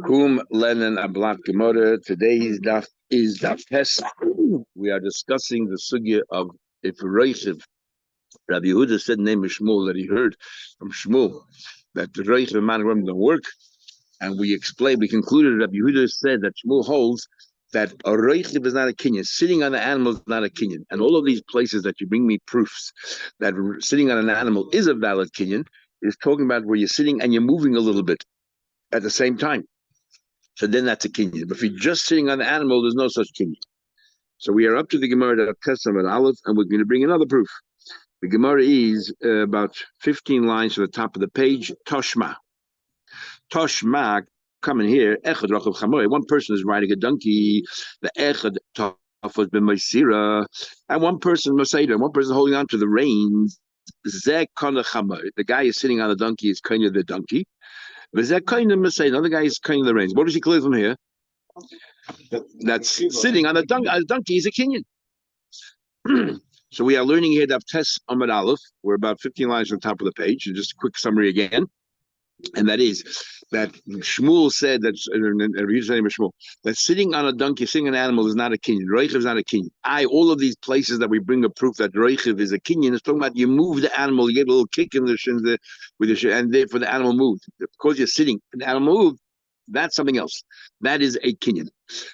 Kum Lenin Ablat Gemara. Today's daf is daf test. We are discussing the sugya of if Reichiv. Rabbi Yehuda said name of Shmuel that he heard from Shmuel that the Reichiv man don't work, and we concluded Rabbi Yehuda said that Shmuel holds that a Reichiv is not a kinyan. Sitting on an animal is not a kinyan. And all of these places that you bring me proofs that sitting on an animal is a valid kinyan is talking about where you're sitting and you're moving a little bit at the same time. So then that's a kinyan. But if you're just sitting on the animal, there's no such kinyan. So we are up to the Gemara of Testament Aleph, and we're going to bring another proof. The Gemara is about 15 lines to the top of the page. Toshma. Toshma, coming here. Echad Rachav Chamoy. One person is riding a donkey. The Echad Tafos b'Maisira, and one person Maseida. One person holding on to the reins. Zeh Kana Chamoy. The guy is sitting on the donkey. Is kind of the donkey. Another guy is kind of the reins. What does he clear from here? That's sitting on a donkey. A donkey is a kinyan. So we are learning here that Tes Amud Aleph. We're about 15 lines on the top of the page. And just a quick summary again. And that is that Shmuel said that that sitting on a donkey, sitting on an animal is not a kinyan. Reichiv is not a kinyan. All of these places that we bring a proof that Reichiv is a kinyan is talking about you move the animal, you get a little kick in the shins with the shin, and therefore the animal moved. Because you're sitting, the animal moved. That's something else. That is a kinyan.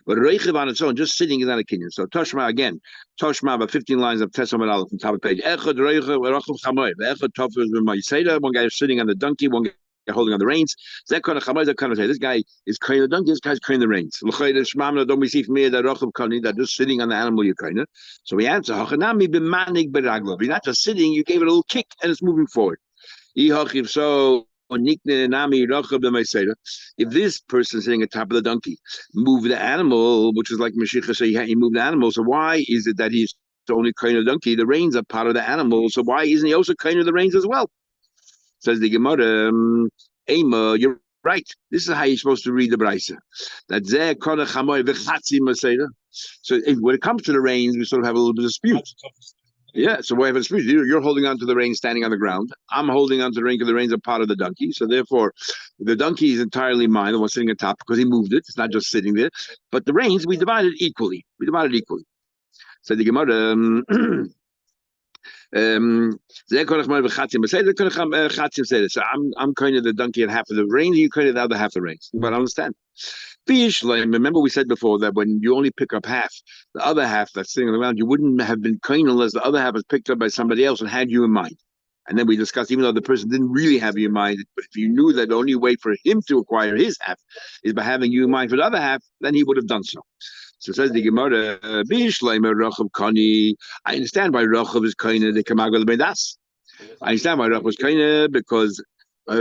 But Reichiv on its own, just sitting, is not a kinyan. So Toshma again, about 15 lines of Tes Amud Aleph on top of the page. Echad Reichiv Rachav Chamoy. Echad Tafos b'Maisira. One guy is sitting on the donkey. One guy holding on the reins. This guy is kind of the donkey. This guy's kind of the reins. Don't we see from here that Rachav Kani that just sitting on the animal you're kind of. So we answer Hachanami b'manig b'raglav. You're not just sitting. You gave it a little kick and it's moving forward. So. If this person sitting at the top of the donkey moved the animal, which is like Mashiach, so he moved the animal. So why is it that he's only kind of the donkey? The reins are part of the animal. So why isn't he also kind of the reins as well? Says the Gemara, Ema, you're right. This is how you're supposed to read the Braisa. That so when it comes to the reins, we sort of have a little bit of dispute. Yeah, so we have a dispute. You're holding on to the reins standing on the ground. I'm holding on to the reins because the reins are part of the donkey. So therefore, the donkey is entirely mine, the one sitting on top, because he moved it. It's not just sitting there. But the reins, we divided equally. So the Gemara, so I'm kind of the donkey and half of the reins, you kind of the other half of the reins. But I understand. Remember we said before that when you only pick up half, the other half that's sitting on the ground, you wouldn't have been kind unless the other half was picked up by somebody else and had you in mind. And then we discussed, even though the person didn't really have you in mind, but if you knew that the only way for him to acquire his half is by having you in mind for the other half, then he would have done so. So says the Gemara, I understand why Rachav is kind of the Kamagel Bedas. I understand why Rachav is kind of because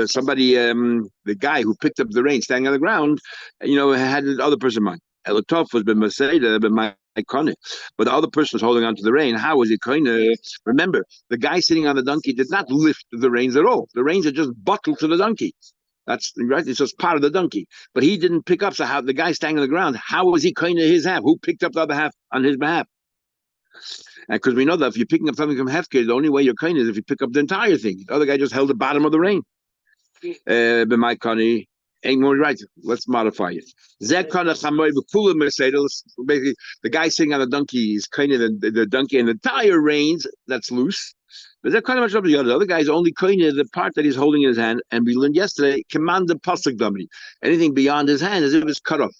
somebody, the guy who picked up the reins standing on the ground, had the other person in mind. Elotov was been Maseda, but my iconic. But the other person was holding on to the rein. How was it kind of? Remember, the guy sitting on the donkey did not lift the reins at all. The reins are just buckled to the donkey. That's right. It's just part of the donkey. But he didn't pick up. So how the guy standing on the ground? How was he kind of his half? Who picked up the other half on his behalf? And because we know that if you're picking up something from Hefker, the only way you're kind is if you pick up the entire thing. The other guy just held the bottom of the rein. But my Connie ain't more right. Let's modify it. Basically, the guy sitting on the donkey is kind of the donkey, and the entire reins that's loose. But that kind of much up the other guy's only kind of the part that he's holding in his hand. And we learned yesterday, command the pasuk dummy. Anything beyond his hand, as if it's cut off.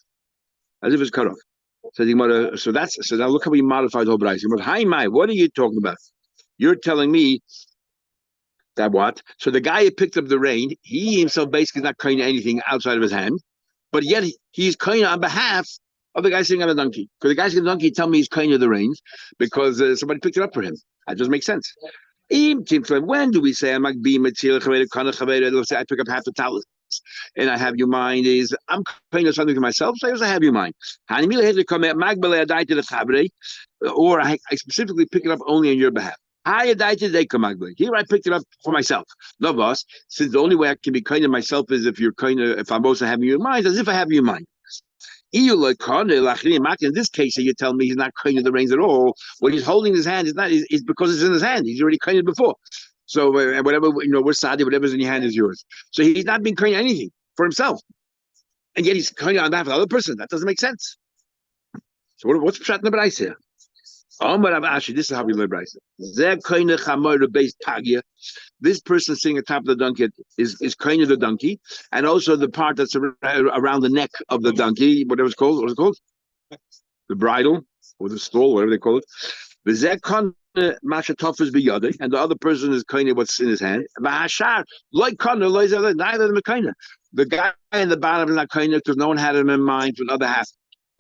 So now look how we modified the whole Braisa. Hi, Mai, what are you talking about? You're telling me that what? So the guy who picked up the rein, he himself basically is not kind of anything outside of his hand, but yet he's kind of on behalf of the guy sitting on the donkey. Because the guy sitting on the donkey tell me he's kind of the reins because somebody picked it up for him. That just makes sense. When do we say I'm like let's say I pick up half the talus and I have your mind is I'm kind of something for myself, so I also have your mind. Or I specifically pick it up only on your behalf. Here I picked it up for myself. No boss, since the only way I can be kind of myself is if I'm also having you in mind, as if I have you in mind. In this case, you tell me he's not kind of the reins at all. What he's holding in his hand is because it's in his hand. He's already kind of before. So whatever we're Sadi, whatever's in your hand is yours. So he's not being kind anything for himself, and yet he's kind on behalf of the other person. That doesn't make sense. So what's Pshat in the Bryce here? This is how we learn Bryce. This person sitting atop of the donkey is kind of the donkey, and also the part that's around the neck of the donkey, whatever it's called. What's it called? The bridle or the stall, whatever they call it. And the other person is kind of what's in his hand. Like neither of them are kind of. The guy in the bottom is not kind of because no one had him in mind for the other half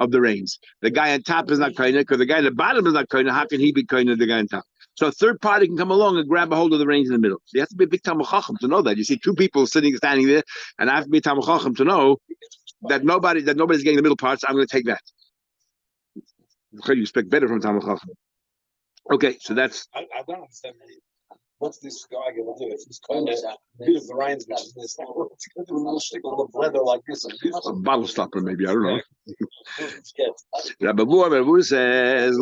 of the reins. The guy on top is not kind of because the guy at the bottom is not kind of. How can he be kind of the guy on top? So a third party can come along and grab a hold of the reins in the middle. So you have to be a big Talmud Chacham to know that. You see two people standing there, and I have to be a Talmud Chacham to know that nobody's getting the middle parts. I'm going to take that. You expect better from Talmud Chacham. Okay, so that's. I don't understand. What's this guy going to do? If he's kind of bit of the reins, which is this, it's going to do a little stick of leather like this. A bottle stopper, maybe. I don't know. Rabbi Vu says,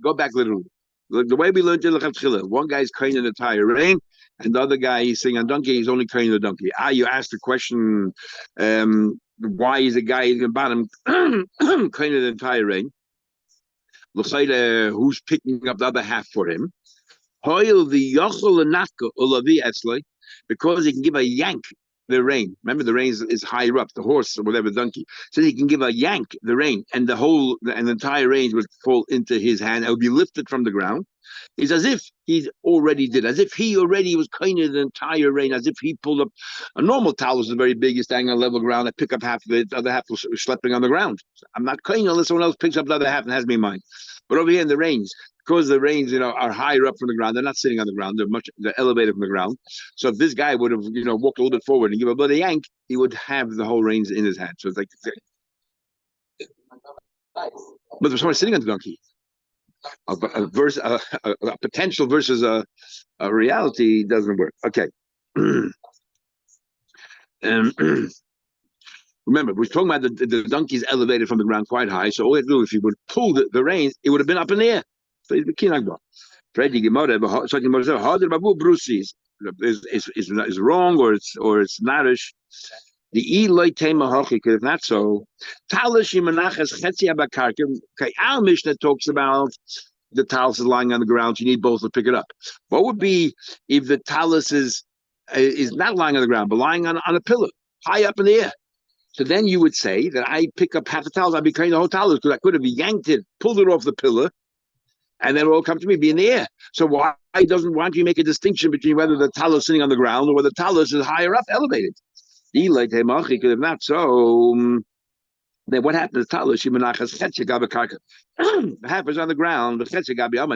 go back literally. The way we learned in one guy's kind of the tire rein, and the other guy he's sitting on donkey. He's only kind of the donkey. You asked the question, why is the guy in the bottom kind of the entire rein? Who's picking up the other half for him? Because he can give a yank the rein. Remember, the rein is higher up, the horse or whatever, donkey. So he can give a yank the rein, and the entire rein would fall into his hand. It would be lifted from the ground. It's as if he already did, as if he already was kind of the entire rein, as if he pulled up a normal towel is very big, is standing on level ground. I pick up half of it, the other half was schlepping on the ground. I'm not kind unless someone else picks up the other half and has me in mind. But over here in the reins, because the reins, are higher up from the ground, they're not sitting on the ground, they're elevated from the ground. So if this guy would have, walked a little bit forward and give a bloody yank, he would have the whole reins in his hand. So it's like, but there's someone sitting on the donkey. A potential versus a reality doesn't work. Okay. Remember, we're talking about the donkey's elevated from the ground quite high. So all you have to do, if you would pull the reins, it would have been up in the air. So he's the kinagba. Is wrong or it's narish. The Eloi Tema Hochik, if not so, Talish Imanachas Chetzi Abakarkim. Okay, our Mishnah talks about the talus is lying on the ground, so you need both to pick it up. What would be if the talus is not lying on the ground, but lying on a pillar, high up in the air? So then you would say that I pick up half the talus, I'd be carrying the whole talus because I could have yanked it, pulled it off the pillar, and then it will all come to me, be in the air. So why don't you make a distinction between whether the talus is sitting on the ground or whether the talus is higher up, elevated? If not so, then what happens to talus? Half is on the ground, and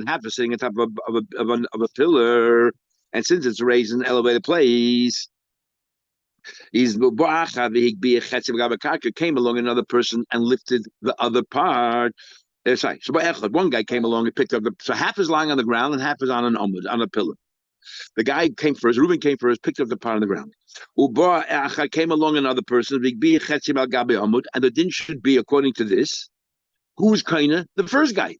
half is sitting on top of a pillar, and since it's raised in an elevated place, came along another person and lifted the other part. Sorry, so one guy came along and picked up so half is lying on the ground and half is on a pillar. The guy came first, Reuben came first, picked up the part on the ground. Came along another person, and the din should be, according to this, who's kind of the first guy?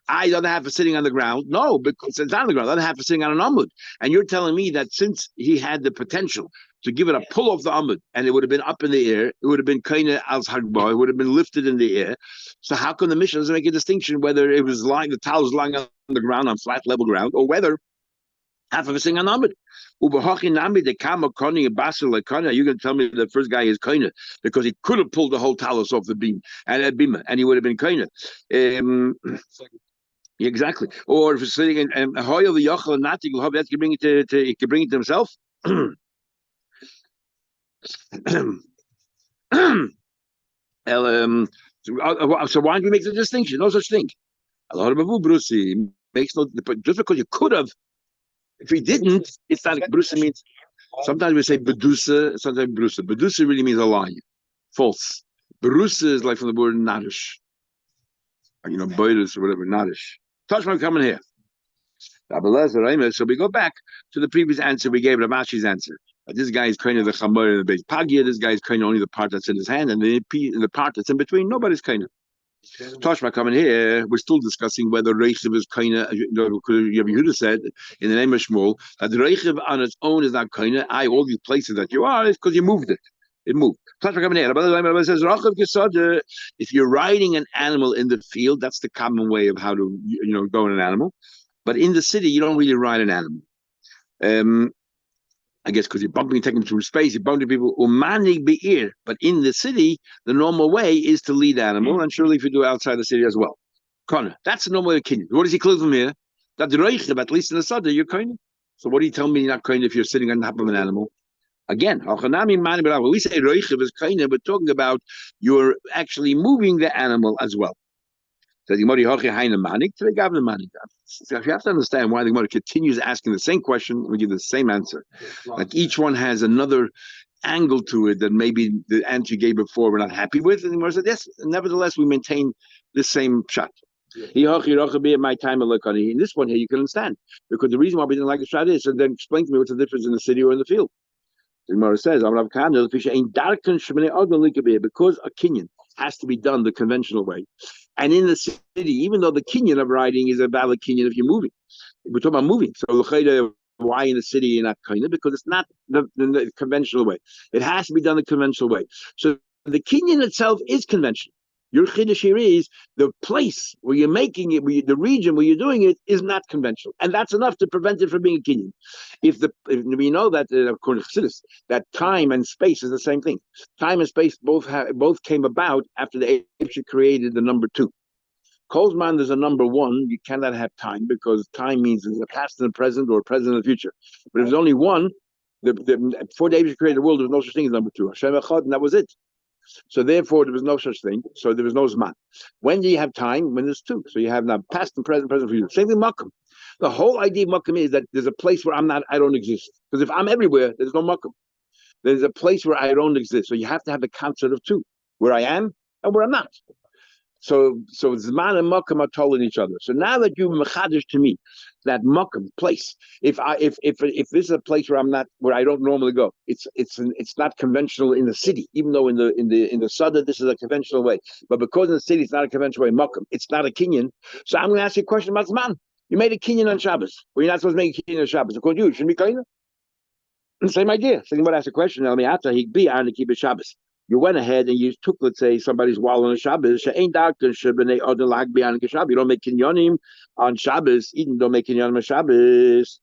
The other half is sitting on the ground. No, because it's on the ground. The other half is sitting on an amud. And you're telling me that since he had the potential to give it a pull off the amud, and it would have been up in the air, it would have been kind of al hagbar, it would have been lifted in the air. So how come the Mishnah doesn't make a distinction whether it was the towel was lying on the ground, on flat level ground, or whether half of it sitting on amud? You're going to tell me the first guy is kind of because he could have pulled the whole talus off the beam and he would have been kind of. Exactly. Or if it's sitting in Hoyle the Yochel and Nati, that can bring it to he can bring it to himself. So why don't we make the distinction? No such thing. A lot of Brusi makes no, but just because you could have, if he didn't, it's not. Brusa means sometimes we say bedusa, sometimes brusa. Bedusa really means a lie, false. Berusa is like from the word nadish, boidus or whatever, nadish. Tashma coming here. So we go back to the previous answer we gave, Ramashi's answer. This guy is kind of the chamor in the base pagia. This guy is kind of only the part that's in his hand, and the part that's in between, nobody's kind of. Toshma coming here, we're still discussing whether Reichiv is kind of, Yehuda said in the name of Shmuel, that the Reichiv on its own is not kind of, all these places that you are, is because you moved it. It moved. Toshma coming here, Rabbi says, if you're riding an animal in the field, that's the common way of how to, go in an animal. But in the city, you don't really ride an animal. I guess because you're bumping, taking through space, you're bumping people. Umanig be'ir, but in the city, the normal way is to lead animal, and surely if you do it outside the city as well. Connor, that's the normal way of kinyan. What does he clear from here? That the reichib, at least in the sada, you're kind. So what do you tell me you're not kind if you're sitting on top of an animal? Again, when we say reichib is kind, we're talking about you're actually moving the animal as well. So you have to understand why the Gemara continues asking the same question. We give the same answer. Like each one has another angle to it that maybe the answer you gave before we're not happy with. And the Gemara said, yes, nevertheless, we maintain the same shot. In this one here, you can understand. Because the reason why we didn't like the shot is, so then explain to me what's the difference in the city or in the field. The Gemara says, because a kinyan has to be done the conventional way. And in the city, even though the kinyan of riding is a valid kinyan if you're moving, we're talking about moving. So why in the city you're not kind of? Because it's not the conventional way. It has to be done the conventional way. So the kinyan itself is conventional. Your chiddush here is the place where you're making it, the region where you're doing it is not conventional, and that's enough to prevent it from being a kinyan. If we know that according to Chassidus, that time and space is the same thing. Time and space both came about after the Eibush created the number 2. Kolzman, there's a number 1. You cannot have time because time means there's a past and a present or a present and a future. But if there's only one, before the Eibush created the world, there was no such thing as number 2. Hashem Echad, and that was it. So therefore, there was no such thing. So there was no Zman. When do you have time? When there's 2. So you have now past and present, future. Same thing, Makam. The whole idea of Makam is that there's a place where I don't exist. Because if I'm everywhere, there's no Makam. There's a place where I don't exist. So you have to have the concept of 2, where I am and where I'm not. So Zman and Makam are told in each other. So now that you mechadish to me, that Makam place, if this is a place where I don't normally go, it's not conventional in the city, even though in the Sada this is a conventional way. But because in the city it's not a conventional way, Makam, it's not a kinyan. So I'm going to ask you a question about Zman. You made a kinyan on Shabbos. Well, you're not supposed to make a kinyan on Shabbos. According to you, shouldn't be kinyan. Same idea. So anybody ask a question, he'd be on to keep it Shabbos. You went ahead and you took, let's say, somebody's wall on a Shabbos. You don't make kinyanim on Shabbos. Even don't make kinyanim on Shabbos.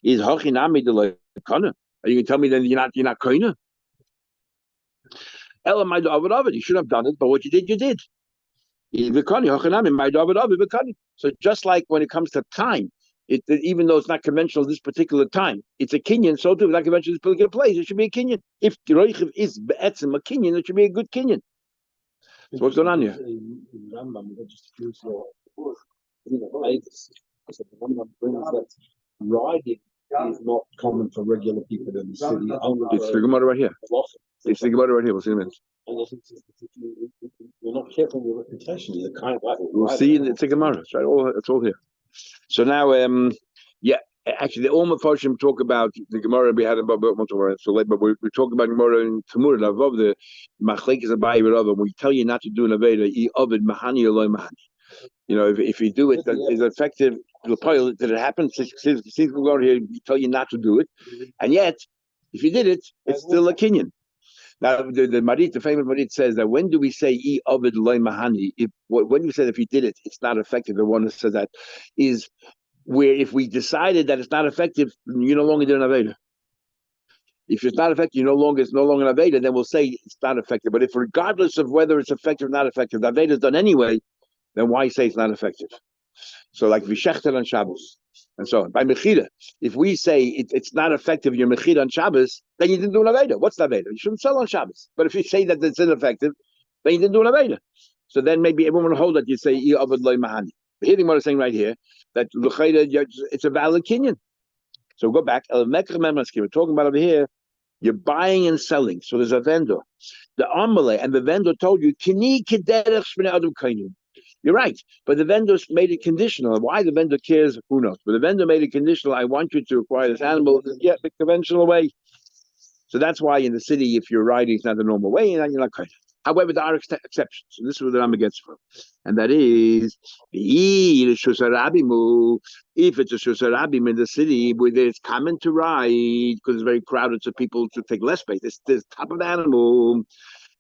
Is hochinami the kana? Are you gonna tell me then you're not koina? You should have done it, but what you did. So just like when it comes to time, even though it's not conventional this particular time, it's a kinyan. So too, it's not conventional this particular place. It should be a kinyan. If the reichiv is be'etzim a kinyan, it should be a good kinyan. So what's going on here? Riding is not common for regular people in the city. It's the Gemara right here. It's the Gemara right here. We'll see in a minute. And I think you're not careful with your reputation. You're kind of like we'll see. It's a Gemara. It's right. It's all here. So now, actually, the Olma Farshim talk about the Gemara we had about so late, but we're talking about Gemara in Tamur. Above the Machlek is a Bayi Rav. We tell you not to do an Aveda, Ovid Mahani or Loy Mahani. If you do it, that is effective. Did it happen? Since we go here, we tell you not to do it, and yet, if you did it, it's still a kinyan. Now, the Marit, the famous Marit says that when do we say "I Ovid Loy Mahani"? When you said if you did it, it's not effective. The one that says that is where if we decided that it's not effective, you no longer do an Aveda. If it's not effective, it's no longer an Aveda, then we'll say it's not effective. But if regardless of whether it's effective or not effective, the Aveda is done anyway, then why say it's not effective? So like Vishechtel on Shabbos and so on. By Mechida, if we say it's not effective, you're Mechida on Shabbos, then you didn't do an Aveda. What's the Aveda? You shouldn't sell on Shabbos. But if you say that it's ineffective, then you didn't do an Aveda. So then maybe everyone will hold that you say I Ovid Loy Mahani. But here the Gemara is saying right here that it's a valid kinyan. So go back. We're talking about over here. You're buying and selling. So there's a vendor. The Amalei and the vendor told you, Kini kederech shmei adam kainu. You're right, but the vendor made it conditional. Why the vendor cares, who knows? But the vendor made it conditional. I want you to acquire this animal, the conventional way. So that's why in the city, if you're riding, it's not the normal way, and you're not kind. However, there are exceptions. And this is what the Rambam gets from. And that is, if it's a shusarabim in the city where it's common to ride because it's very crowded, so people to take less space. It's the top of the animal,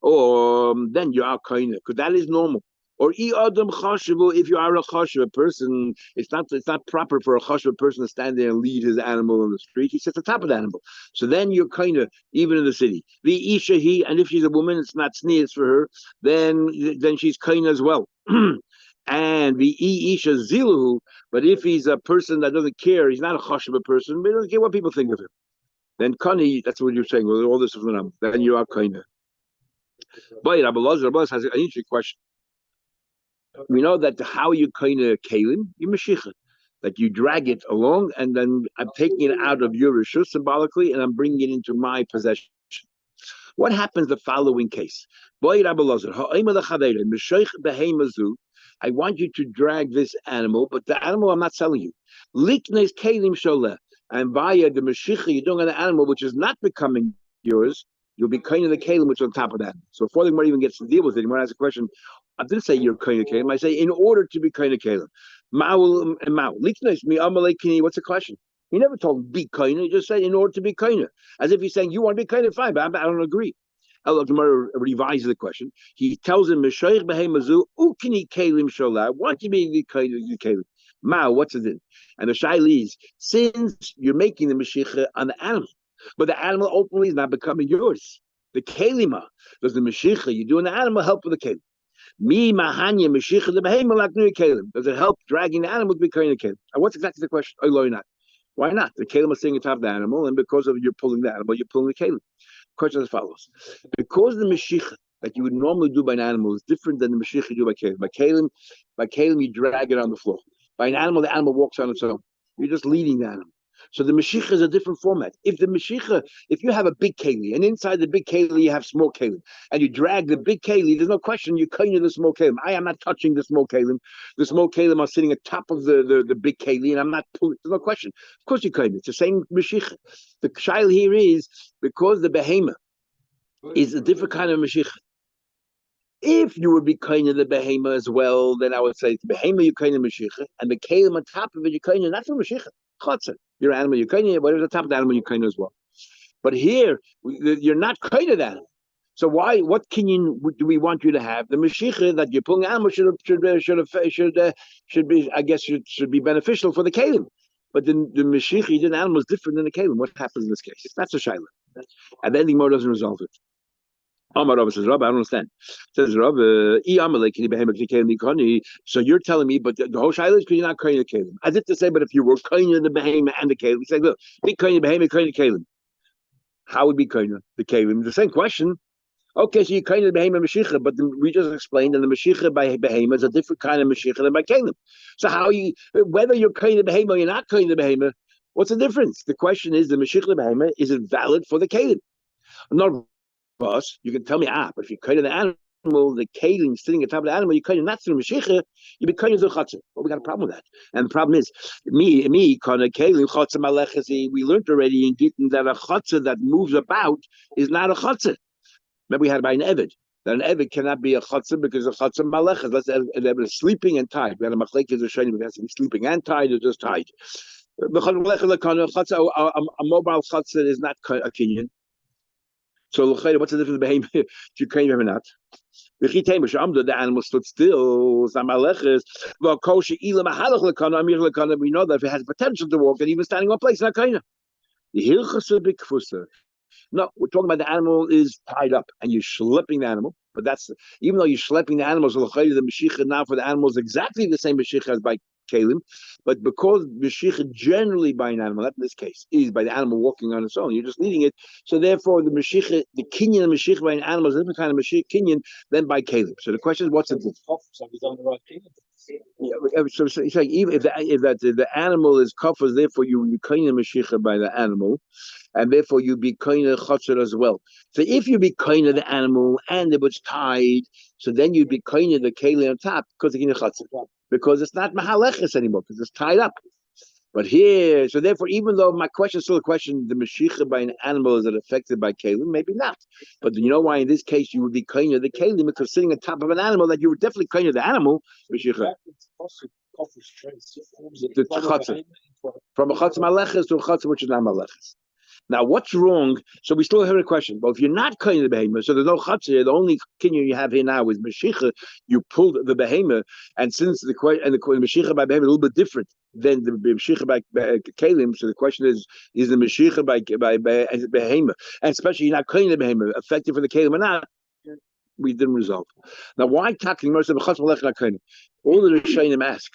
or then you are kind of, because that is normal. Or if you are a chashuv, a person, it's not proper for a chashuv person to stand there and lead his animal in the street. He sits on top of the animal. So then you're kind of even in the city. The isha and if she's a woman, it's not sneers for her. Then she's kind as well. And the isha zilu, but if he's a person that doesn't care, he's not a chashuv person, but he doesn't care what people think of him. Then kani, that's what you're saying. Well, all this is the number. Then you are kind of. But Rabbi Lazar has an interesting question. We know that how you kind of kalim, you mashiach, that you drag it along, and then I'm taking it out of your rishus symbolically, and I'm bringing it into my possession. What happens the following case? I want you to drag this animal, but the animal I'm not selling you. Liknes kalim shola, and via the mashiach, you're doing an animal which is not becoming yours. You'll be kind of the kalim which is on top of that. So before the Gemara even gets to deal with it, you might ask a question. I didn't say you're kind of kalim. I say in order to be kind of kalim. Ma'ul and ma'ul. What's the question? He never told him be kind. He just said in order to be kind. As if he's saying you want to be kind of fine, but I don't agree. Allah Gemara revises the question. He tells him Meshoich behemazu ukini kalim shola. I want you to be kind of kalim. Ma'ul, what's it? And the shaila is since you're making the mashiach on the animal, but the animal ultimately is not becoming yours. The kalima does the mashiach you're doing the animal help with the kalim. Me mahanya mashiach the behema laknu kalim. Does it help dragging the animal to be kind of kalim? And what's exactly the question? Why not? The kalim is sitting atop the animal, and because of you're pulling the animal, you're pulling the kalim. Question as follows: because the mashiach that you would normally do by an animal is different than the mashiach you do by kalim. By kalim, you drag it on the floor. By an animal, the animal walks on its own. You're just leading the animal. So the mashiach is a different format. If you have a big keli, and inside the big keli you have small keli, and you drag the big keli, there's no question you're kind of the small keli. I am not touching the small keli. The small keli are sitting atop of the big keli, and I'm not pulling. There's no question. Of course you kind. It's the same mashiach. The shail here is because the behema is a different kind of mashiach. If you would be kind of the behema as well, then I would say the behema you kind of mashiach, and the kelim on top of it you kind of not for mashiach. Chotzer, your animal you kind of, whatever's on top of the animal you kind of as well. But here you're not kind of that. So why? What kinyan do we want you to have? The mashiach that you're pulling animal should be, I guess, should be beneficial for the kelim. But the mashiach you did an animal is different than the kelim. What happens in this case? That's a shaila, and then the Gemara doesn't resolve it. Amar Rabba says, Rabba, I don't understand. Says Rabba, so you're telling me, but the whole shaila is because you're not kind of kelim. As if to say, but if you were kind of the behemoth and the kelim, we say, look, be kind of behemoth, kind of kelim. How would be kind of the kelim? The same question. Okay, so you're kind of the behemoth mashiach, but we just explained that the mashiach by behemoth is a different kind of mashiach than by kelim. So whether you're kind of behemoth or you're not kind of behemoth, what's the difference? The question is, the mashiach of the behemoth, is it valid for the kelim? Not us, you can tell me, but if you kind of the animal, the kalim sitting on top of the animal, you kind of not through mashiach, you be kind of the chatzah. Well, we got a problem with that. And the problem is, me, kind of kalim chatzah malechasi. We learned already in Gittin that a chatzah that moves about is not a chatzah. Remember, we had by an eved. That an eved cannot be a chatzah because a chatzah malechas. Let's an eved is sleeping and tied. We had a machlekes of sheni. We has to be sleeping and tied or just tied. A mobile chatzah is not a kinyan. So what's the difference between if you kind of or not? The animal stood still. We know that if it has potential to walk, and even standing on place, not kind of. No, we're talking about the animal is tied up and you're schlepping the animal. But that's even though you're schlepping the animals, the mashiach now for the animal is exactly the same mashiach as by kalim, but because mashiach generally by an animal, not in this case, is by the animal walking on its own, you're just leading it. So therefore, the mashiach, the kinyan of mashiach by an animal is a different kind of mashiach kinyan than by kalim. So the question is, what's the difference? Yeah, so it's like even if the animal is kafas, therefore you kinyan mashiach by the animal, and therefore you be kind of chatzar as well. So if you be kind of the animal and it was tied, so then you'd be kind of the keli on top because it's chatzar. Because it's not mahaleches anymore, because it's tied up. But here, so therefore, even though my question is still a question, the Mashiach by an animal, is it affected by Kalim? Maybe not. But you know why in this case you would be Kaina the Kalim, because sitting on top of an animal, that you would definitely Kaina the animal, Mashiach. From a Chatz Malechus to a Chatz which is not Malechus. Now, what's wrong? So we still have a question. Well, if you're not kind of the behemoth, so there's no chatzir, the only kinyan you have here now is Mashiach. You pulled the behemoth, and since the Mashiach by behemoth a little bit different than the Mashiach by Kalim, so the question is the Mashiach by behemoth, and especially you're not kind of the behemoth, effective for the Kalim or not? We didn't resolve. Now, why talking most of the Chatz Malech not kind? All the Rishonim ask,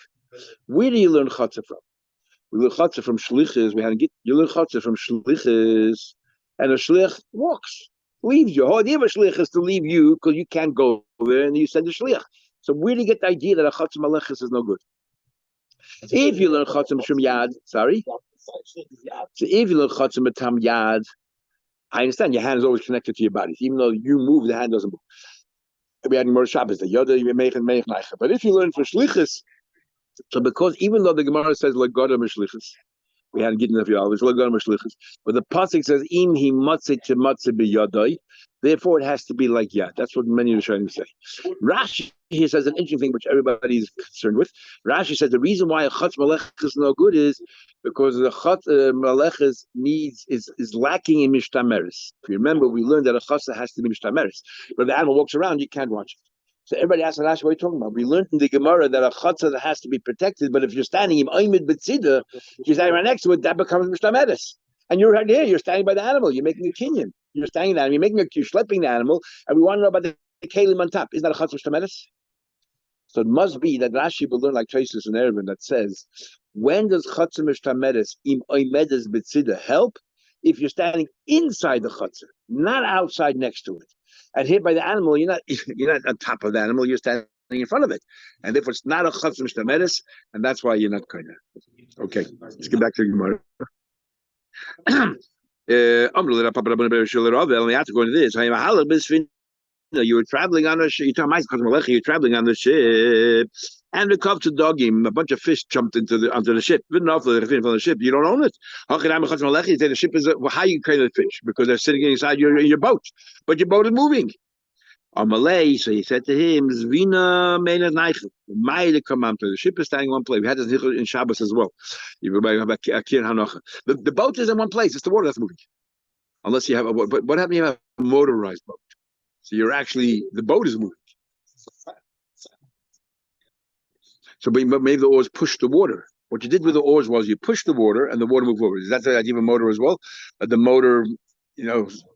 where do you learn chatzir from? We learn chatzah from shlichus. We had to get you learn chatzah from shlichus, and a shlich walks, leaves you. The idea of a shlich is to leave you because you can't go there, and you send a shlich. So where do you get the idea that a chatzah malechus is no good? If you learn chatzah from yad, sorry. So if you learn chatzah matam yad, I understand your hand is always connected to your body, even though you move, the hand doesn't move. We had more Shabbos, the yoda you make and neicha. But if you learn from shlichus. So because even though the Gemara says Lagoda Mishlichus, we hadn't given enough y'all, it's Lagoda Mishlichus, but the pasuk says Im he matzeh to matzeh biyadai, therefore it has to be like yad. That's what many of the Rishonim say. Rashi here says an interesting thing which everybody is concerned with. Rashi says the reason why a Chatz Malech is no good is because the Chatz Malech is lacking in Mishtameres. If you remember, we learned that a Chatz has to be Mishtameres. But if the animal walks around, you can't watch it. So everybody asks Rashi, what are you talking about? We learned in the Gemara that a chatzah has to be protected, but if you're standing in Oimid B'tzida, you're standing right next to it, that becomes Mishtameres. And you're right here, you're standing by the animal, you're making a kinyan. You're standing there, you're schlepping the animal, and we want to know about the kalim on top. Isn't that a chatzah Mishtameres? So it must be that Rashi will learn like Traces in Erevin that says, when does chatzah Mishtameres im Oimedes B'tzida help? If you're standing inside the chatzah, not outside next to it. And here by the animal, you're not on top of the animal, you're standing in front of it. And therefore it's not a chatz mishtameres, and that's why you're not kind of. Okay, let's get back to Gemara. We have to go into this. You were traveling on a ship, you're traveling on the ship, and the cup to dogim, a bunch of fish jumped onto the ship. But enough for the ship, you don't own it. You say the ship is how you carry the fish because they're sitting inside your boat, but your boat is moving. On Malay, so he said to him, Zvina Mena Neichel, Maile come on to the ship is standing in one place. We had this in Shabbos as well. The boat is in one place, it's the water that's moving. Unless you have a boat. But what happens if you have a motorized boat? So you're actually, the boat is moving. So maybe the oars push the water. What you did with the oars was you pushed the water and the water moved forward. Is that the idea of a motor as well? The motor,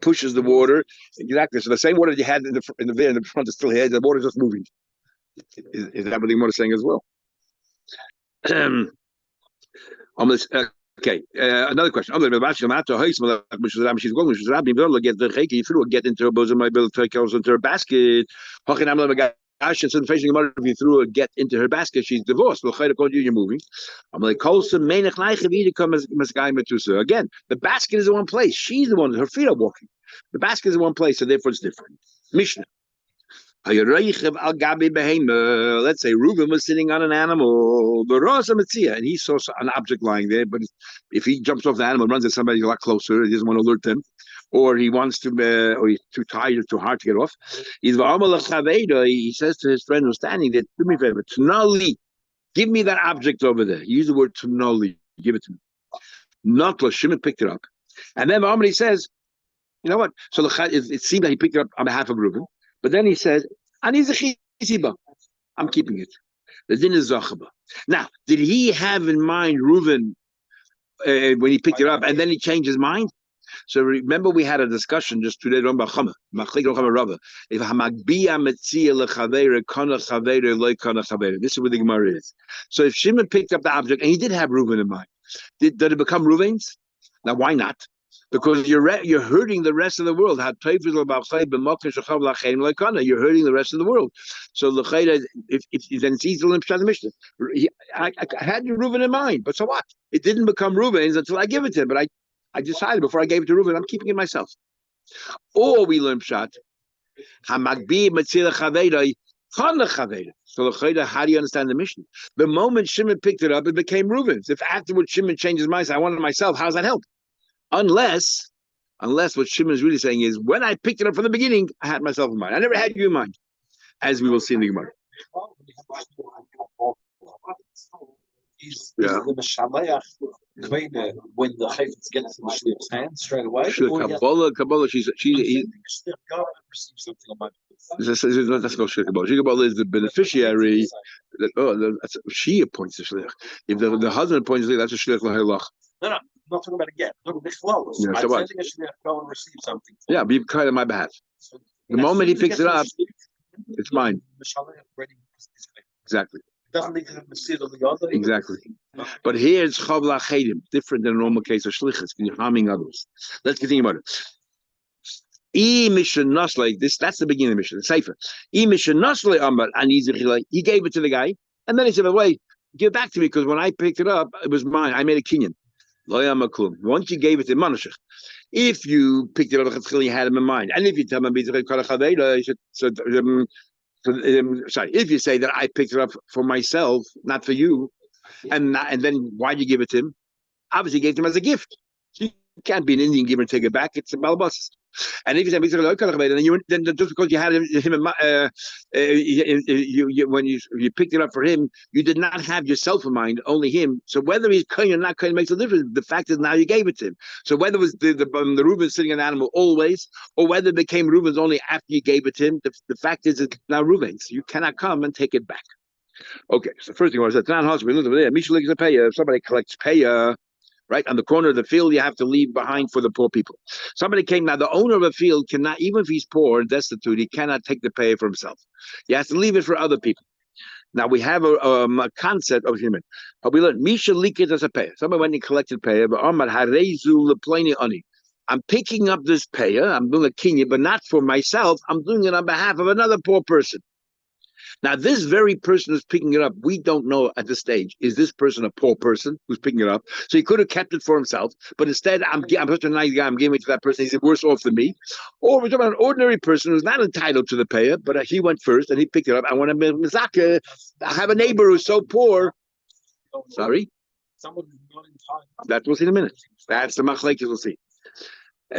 pushes the water. Exactly. So the same water you had in the front is still here. The water is just moving. Is that what the motor is saying as well? Okay, another question. She's going. She's Rabbi get the through get into her bosom. My bill take into her basket. If you threw a get into her basket, she's divorced. You're moving. I'm like, again, the basket is in one place. She's the one. Her feet are walking. The basket is in one place, so therefore it's different. Mishnah. Let's say Reuben was sitting on an animal, Bava Metzia, and he saw an object lying there. But if he jumps off the animal, runs at somebody a lot closer, he doesn't want to alert them, or he wants to, or he's too tired, too hard to get off. He says to his friend who's standing there, "Do me a favor, Tnali, give me that object over there." He used the word Tnali, give it to me. Not Shimon picked it up, and then he says, "You know what?" So it seemed that he picked it up on behalf of Reuben. But then he said, I'm keeping it. The din is Zachaba. Now, did he have in mind Reuven when he picked it up and then he changed his mind? So remember we had a discussion just today on Bachama. If Hamagbiya Metzia Lechavere Kana Chavere Loy Kana Chavere. This is what the Gemara is. So if Shimon picked up the object and he did have Reuven in mind, did it become Reuven's? Now why not? Because you're hurting the rest of the world. You're hurting the rest of the world. So if then it's easy to limp the Mishnah. I had Reuven in mind, but so what? It didn't become Reuven's until I give it to him. But I decided before I gave it to Reuven, I'm keeping it myself. Or we learn pshat. So how do you understand the mission? The moment Shimon picked it up, it became Reuben's. If afterwards Shimon changed his mind, I wanted myself, how does that help? Unless what Shimon is really saying is, when I picked it up from the beginning, I had myself in mind. I never had you in mind, as we will see in the Gemara. Yeah. When the chayfetz gets in the shliach's hand straight away. Kabbalah. She's that's no shliach Kabbalah. Kabbalah is the beneficiary. She appoints the shliach. If the husband appoints the shliach, that's a shliach lahalach. No, I'm not talking about it yet. I'm talking about the I'm sending a shliach go and receive something. Yeah, be kind on my behalf. So the moment he picks it up, it's mine. Exactly. Exactly. But here it's chav lachedim, different than a normal case of shlichus, you're harming others. Let's continue about it. Like this, that's the beginning of the mission, the sefer. He gave it to the guy, and then he said, by the way, give it back to me, because when I picked it up, it was mine. I made a kinyan. Once you gave it to Manushach, if you picked it up, you had him in mind. And if you tell him, sorry, if you say that I picked it up for myself, not for you, and then why'd you give it to him? Obviously, you gave it to him as a gift. So you can't be an Indian giver and take it back. It's a balbus. And if you say, then just because you had him when you picked it up for him, you did not have yourself in mind, only him. So whether he's kohen or not kohen makes a difference. The fact is now you gave it to him. So whether it was the Reuben sitting on the animal always, or whether it became Reuben's only after you gave it to him, the fact is it's now Reuben's. You cannot come and take it back. Okay, so first thing I said, if somebody collects payah, right on the corner of the field, you have to leave behind for the poor people. Somebody came now. The owner of a field cannot, even if he's poor and destitute, he cannot take the pay for himself. He has to leave it for other people. Now we have a concept of human. We learned Misha Likit as a pay. Somebody went and collected pay, but I'm picking up this pay. I'm doing a kinya, but not for myself. I'm doing it on behalf of another poor person. Now, this very person who's picking it up, we don't know at this stage, is this person a poor person who's picking it up? So he could have kept it for himself, but instead, I'm such a nice guy, I'm giving it to that person, he's worse off than me. Or we're talking about an ordinary person who's not entitled to the payer, but he went first and he picked it up. I want to be mizaka. I have a neighbor who's so poor. Sorry? That we'll see in a minute. That's the machlekes we'll see.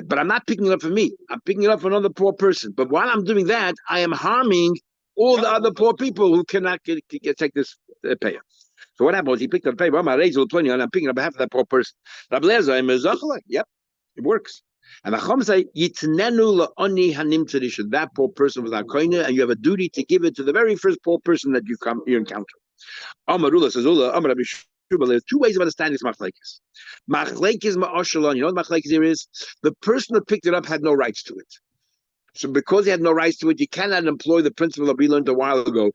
But I'm not picking it up for me. I'm picking it up for another poor person. But while I'm doing that, I am harming all the other poor people who cannot take this payer. So what happened was he picked up the paper. I'm plenty, and I'm picking up behalf of that poor person. Yep, it works. And the Chum say, that poor person was our koine, and you have a duty to give it to the very first poor person that you encounter. Amarullah says, there's two ways of understanding this machlekes. Machlekes ma'ashalon. You know what machlekes here is? The person who picked it up had no rights to it. So because he had no rights to it, you cannot employ the principle that we learned a while ago.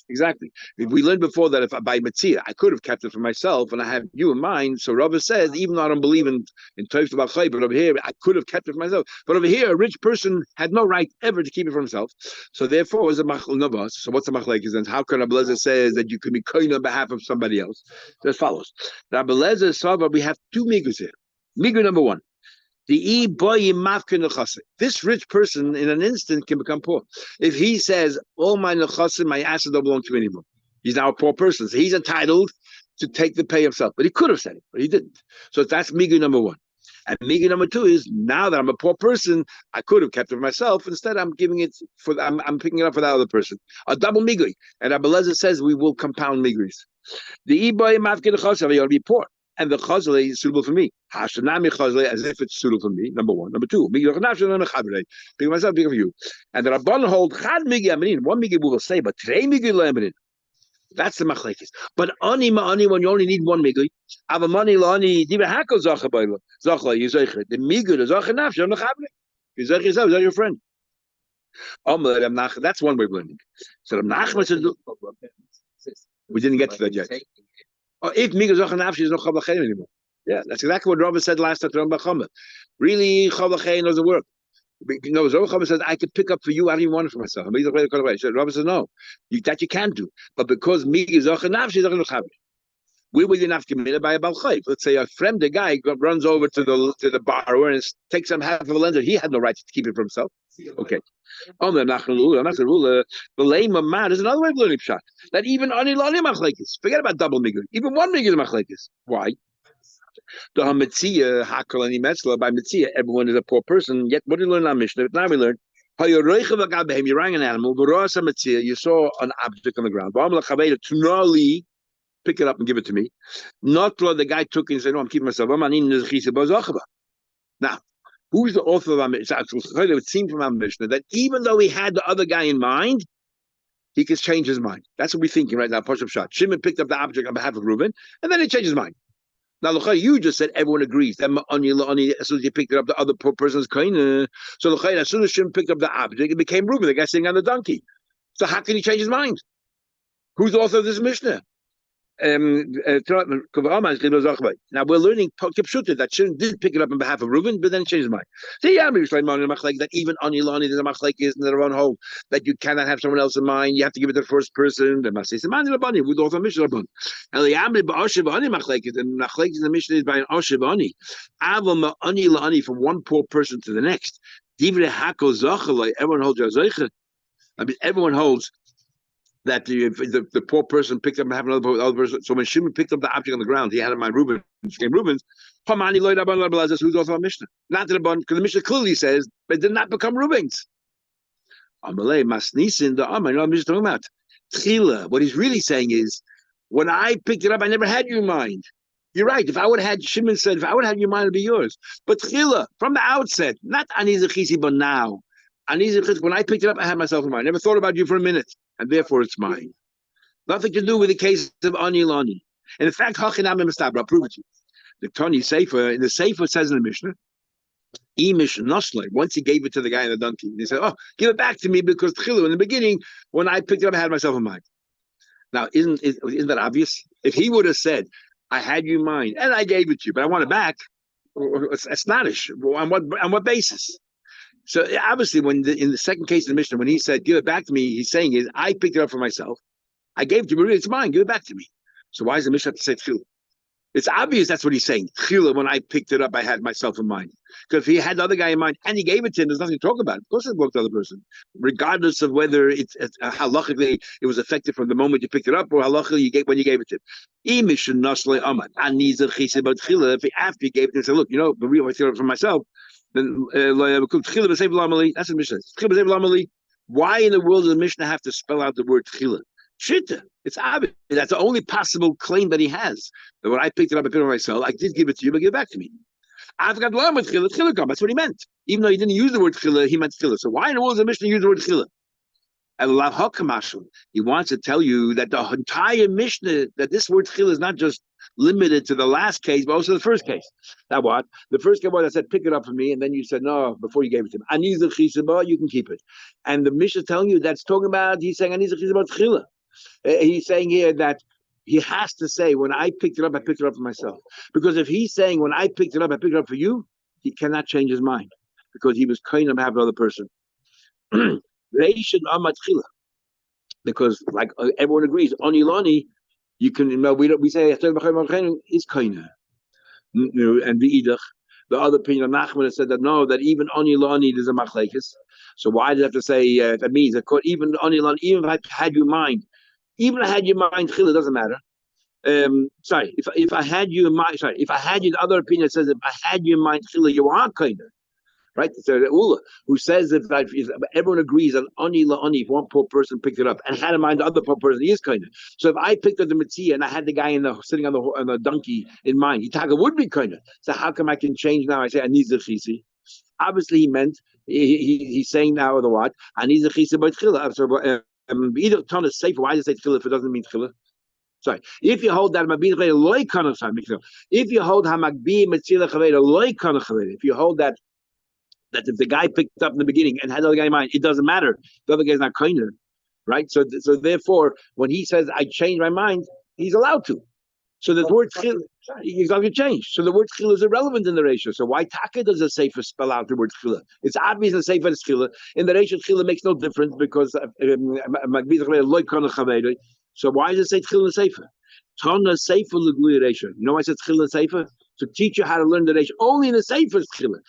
Exactly. We learned before that if by Metzia, I could have kept it for myself and I have you in mind. So Rabbi says, even though I don't believe in Toif B'Chai, but over here, I could have kept it for myself. But over here, a rich person had no right ever to keep it for himself. So therefore, it was a Machl Navas. So what's the Machlekes? And how can Rabbi Lezer says that you can be kohen on behalf of somebody else? So as follows. Rabbi Lezer saw, we have two migus here. Migu number one. This rich person in an instant can become poor. If he says, all my nechasim, my assets don't belong to me anymore. He's now a poor person. So he's entitled to take the pay himself. But he could have said it, but he didn't. So that's migu number one. And migu number two is, now that I'm a poor person, I could have kept it for myself. Instead, I'm giving it for, I'm picking it up for that other person. A double migu. And Rabbi Lezer says we will compound miguis. The iboy mafkin nechasim, you ought to be poor. And the chazle is suitable for me. Hashanami chazle, as if it's suitable for me. Number one. Number two, pick myself, pick of you. And the Rabban hold chad migi amanin. One migi will say, but trei migi le'amanin. That's the machlekes. But ani ma'ani, when you only need one migi, ava mani la'ani diva hako zacha b'ayla zacha yizaycha. The migi the zacha nafshe on the chabre. Yizaycha yourself. Is that your friend? That's one way of learning. So Rab Nachman said, we didn't get to that yet. If Miga Zoch and Nafshi is not Chav L'Chein anymore. Yeah, that's exactly what Rabbi said last time to Rambam Chama. Really, Chav L'Chein doesn't work. You know, Zoch Chama says, I could pick up for you, I don't even want it for myself. Rabbi says, no, that you can't do. But because Miga Zoch and Nafshi is not Chav. We would not committed by a balchayv. Let's say a friend, the guy runs over to the borrower and takes him half of a lender. He had no right to keep it for himself. Okay. The lame man is another way of learning pshat. That even ani lani machlekes. Forget about double migur. Even one migur is machlekes. Why? The Metzia hakol ani metzla by Metzia. Everyone is a poor person. Yet what do you learn on Mishnah? Now we learn. You rang an animal. You saw an object on the ground. Pick it up and give it to me. Not the guy took it and said, "No, I'm keeping myself." Now, who's the author of our Mishnah? It would seem from our Mishnah that even though he had the other guy in mind, he could change his mind. That's what we're thinking right now. Pashup shot. Shimon picked up the object on behalf of Reuben, and then he changed his mind. Now, you just said everyone agrees. That as soon as you picked it up, the other poor person's kind. So, as soon as Shimon picked up the object, it became Reuben, the guy sitting on the donkey. So, how can he change his mind? Who's the author of this Mishnah? Now we're learning that Shimon did pick it up on behalf of Reuben, but then changed his mind. See, that even on Yilani there's a machlek is in their own home that you cannot have someone else in mind. You have to give it to the first person. The must say with author Mishnah Rabban. And the machlek is in the Mishnah is by an oshivani. Aval ani lani from one poor person to the next. Everyone holds. I mean, everyone holds that the poor person picked up and have another person. So when Shimon picked up the object on the ground, he had in mind Reuben, which became Reuben's. Who's also a Mishnah? Not the Rabban, because the Mishnah clearly says it did not become Reuben's. Amalei Masnisin, the Amar, you know what I'm just talking about? Tchila, what he's really saying is, when I picked it up, I never had you in mind. You're right. If I would have had, Shimon said, if I would have had you in mind, it'd be yours. But Tchila, from the outset, not Anizachisi, but now. When I picked it up, I had myself in mind. I never thought about you for a minute, and therefore it's mine. Nothing to do with the case of Ani Lani. And in fact, Hachinam Mistabra, I'll prove it to you. The Tani Sefer, in the Sefer says in the Mishnah, once he gave it to the guy in the donkey, he said, "Oh, give it back to me because Tchilu, in the beginning, when I picked it up, I had myself in mind." Now, isn't that obvious? If he would have said, "I had you in mind and I gave it to you, but I want it back," it's astonishing. On what basis? So obviously, in the second case of the Mishnah, when he said, "Give it back to me," he's saying is, "I picked it up for myself. I gave it to you, but it's mine. Give it back to me." So why does the Mishnah have to say Tchilu? It's obvious that's what he's saying. Tchilu, when I picked it up, I had myself in mind. Because if he had the other guy in mind and he gave it to him, there's nothing to talk about. Of course, it belongs to the other person, regardless of whether it's halachically it was effective from the moment you picked it up or halachically when you gave it to him. If after you gave it to him, say, "Look, the real I picked it up for myself," then that's the Mishnah. Why in the world does the Mishnah have to spell out the word tchila? Shita. It's obvious. That's the only possible claim that he has. That when I picked it up, I picked it up myself. I did give it to you, but give it back to me. I've got one with tchila. That's what he meant. Even though he didn't use the word tchila, he meant tchila. So why in the world does the Mishnah use the word tchila? And Lav Hakamashal, he wants to tell you that the entire Mishnah, that this word tchila is not just limited to the last case, but also the first case. That what? The first case was I said, "Pick it up for me," and then you said, "No," before you gave it to him. Aniz chisaba, you can keep it. And the Mishnah is telling you that's talking about, he's saying Aniz chisaba tchila. He's saying here that he has to say, when I picked it up, I picked it up for myself. Because if he's saying, when I picked it up, I picked it up for you, he cannot change his mind. Because he was kind of having another person. Because, like everyone agrees, Onilani, you can, we say, is kind of. And the other opinion of Nachman has said that no, that even Onilani is a machlekes. So why do you have to say that means that even Onilani, even if I had you in mind, even if I had you in mind, chila doesn't matter. If I had you in mind, if I had you, the other opinion says if I had you in mind, chila, you are kind of. Right? So the Ula, who says if everyone agrees that Ani la'ani, if one poor person picked it up and had in mind the other poor person, he is kind of. So if I picked up the Metzia and I had the guy sitting on the donkey in mind, Yitaka would be kind of. So how come I can change now? I say Aniz Chisi. Obviously, he meant he's saying now the what Aniz Chisi by Tchila. So either ton is safer. Why does it say Tchila if it doesn't mean Tchila? Sorry. If you hold that if you hold Hamagbi Metzia Chaveda, if you hold that if the guy picked up in the beginning and had the other guy in mind, it doesn't matter. The other guy's not kinder, right? So therefore, when he says, "I changed my mind," he's allowed to. So the word chil, he's going to change. So the word chil is irrelevant in the ratio. So why taka does the sefer spell out the word chila? It's obvious in the sefer is chila. In the ratio, chila makes no difference because so why does it say chil in the sefer? Tana Sefer L'Glui Reisha. You know why I said Tchila Sefer? To teach you how to learn the Reisha. Only in the Sefer is Tchila.